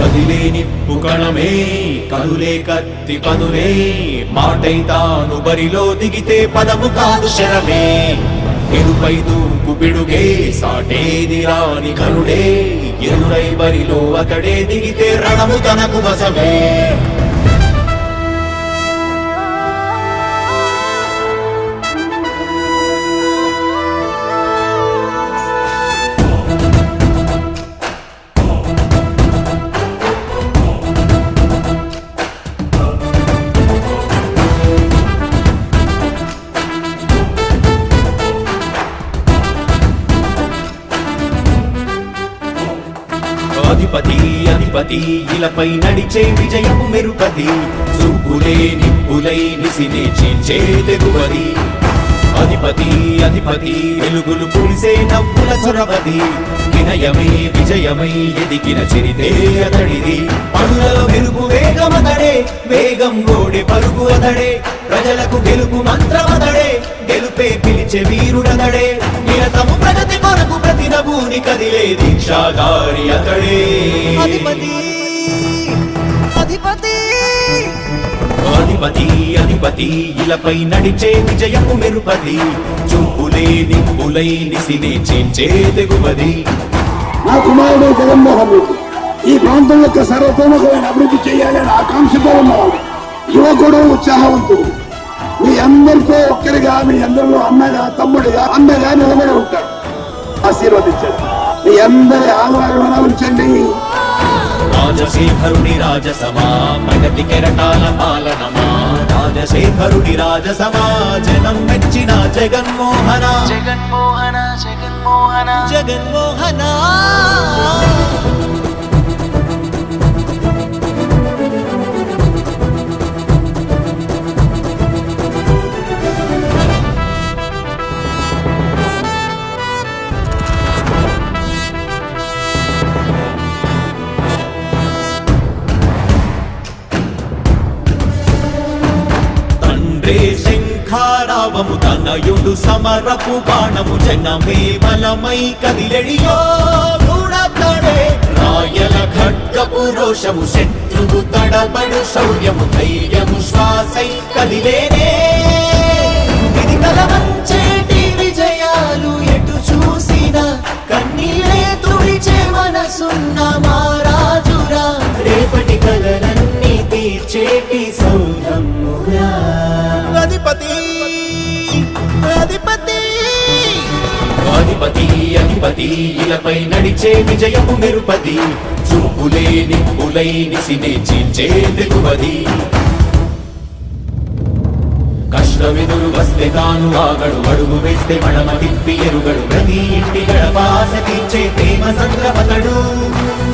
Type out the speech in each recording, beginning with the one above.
కదిలే నిప్పు కణమే కదులే కత్తి పదులే మాటై తాను బరిలో దిగితే పదము కాదు శరమే ఎరుపై దూకు పిడుగే సాటేది రాని కరుడే ఎరురై బరిలో అతడే దిగితే రణము తనకు వశమే అధిపతి అధిపతి ఇలపై నడిచే విజయపు మెరుపది చూపులే నిప్పులై నిసినే చీల్చే తెగువది అధిపతి అధిపతి వెలుగులు పులిసే నవ్వుల చొరవది వినయమై విజయమై ఎదిగిన చరితే అతడిది పనులలో మెరుపు వేగమతడే వేగం గోడే పరుగు అతడే ప్రజలకు గెలుపు మంత్రమతడే గెలుపే పిలిచే వీరుడతడే నిరతము ప్రగతి కొరకు ప్రతి నభూని కదిలే దీక్షాధారి అతడే అధిపతి అధిపతి అధిపతి అధిపతి ఇలపై నడిచే విజయపు మెరుపది చూపులే నిప్పులై నిసినే చీల్చే తెగువది నా కుమారుడు జగన్మోహన్ రెడ్డి ఈ ప్రాంతం యొక్క సర్వతోముఖమైన అభివృద్ధి చేయాలని ఆకాంక్షతో ఉన్నవాడు యువకుడు ఉత్సాహవంతుడు మీ అందరితో ఒక్కరిగా మీ అందరిలో అన్నగా తమ్ముడిగా అన్నగా నిలబడి ఉంటాడు ఆశీర్వదించండి మీ అందరి ఆహ్వానం ఉంచండి రాజశేఖరుడి రాజసమా ప్రగతి కెరటాల పాలనమా రాజశేఖరుడి రాజసమా జనం మెచ్చిన జగన్మోహన జగన్మోహన జగన్మోహన జగన్మోహన శంఖారావము తనయుడు సమరపు బాణము జనమే బలమై కదిలెడియో గూడతడే రాయల ఖడ్గపు రోషము శత్రువు తడబడు శౌర్యము ధైర్యము శ్వాసై కదిలేనే ఇది కలవంచేటి విజయాలు ఎటు చూసినా కన్నీలే తుడిచే మనసున్న మారాజురా రేపటి కలలన్నీ తీర్చేటి సౌరమ్మురా అధిపతి అధిపతి అధిపతి అధిపతి ఇలపై నడిచే విజయపు మెరుపది చూపులే నిప్పులై నిసినే చీల్చే తెగువది కష్టమెదురు వస్తే తాను ఆగడు అడుగు వేస్తే మడమ తిప్పి ఎరుగడు ప్రతి ఇంటి గడపాస తీర్చే ప్రేమ సంద్రపతడు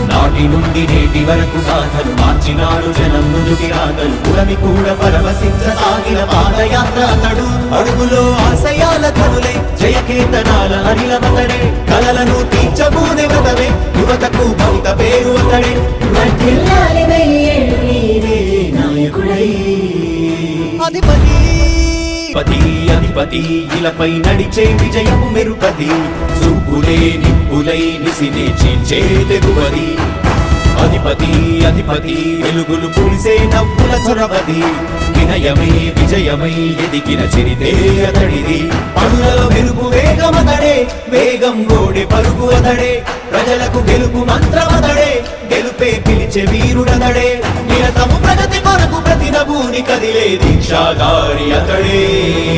నాటి నుండి నేటి వరకు సాధలు మార్చినాడు జనం నుదుటి రాగలు పురమి కూడా పరవశించసాగిన పాదయాత్ర అతడు అడుగులో ఆశయాల కనులే జయకేతనాల అనిలమతడే కలలను తీర్చబూనే వ్రతమే యువతకు భవిత పేరు అతడే నాయకుడై అధిపతి అధిపతి అధిపతి ఇలపై నడిచే విజయపు మెరుపది చూపులే నిప్పులై నిసినే చీల్చే తెగువది అధిపతి అధిపతి వెలుగులు పులిసే నవ్వుల చొరవది వినయమై విజయమై ఎదిగిన చరితే అతడిది పనులలో మెరుపు వేగమతడే వేగం గోడే పరుగు అతడే ప్రజలకు గెలుపు మంత్రమతడే గెలుపే పిలిచే వీరుడతడే నిరతము ప్రగతి కొరకు ప్రతి నభూని కదిలే దీక్షాధారి అతడే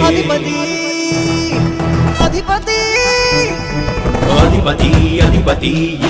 అధిపతి అధిపతి అధిపతి అధిపతి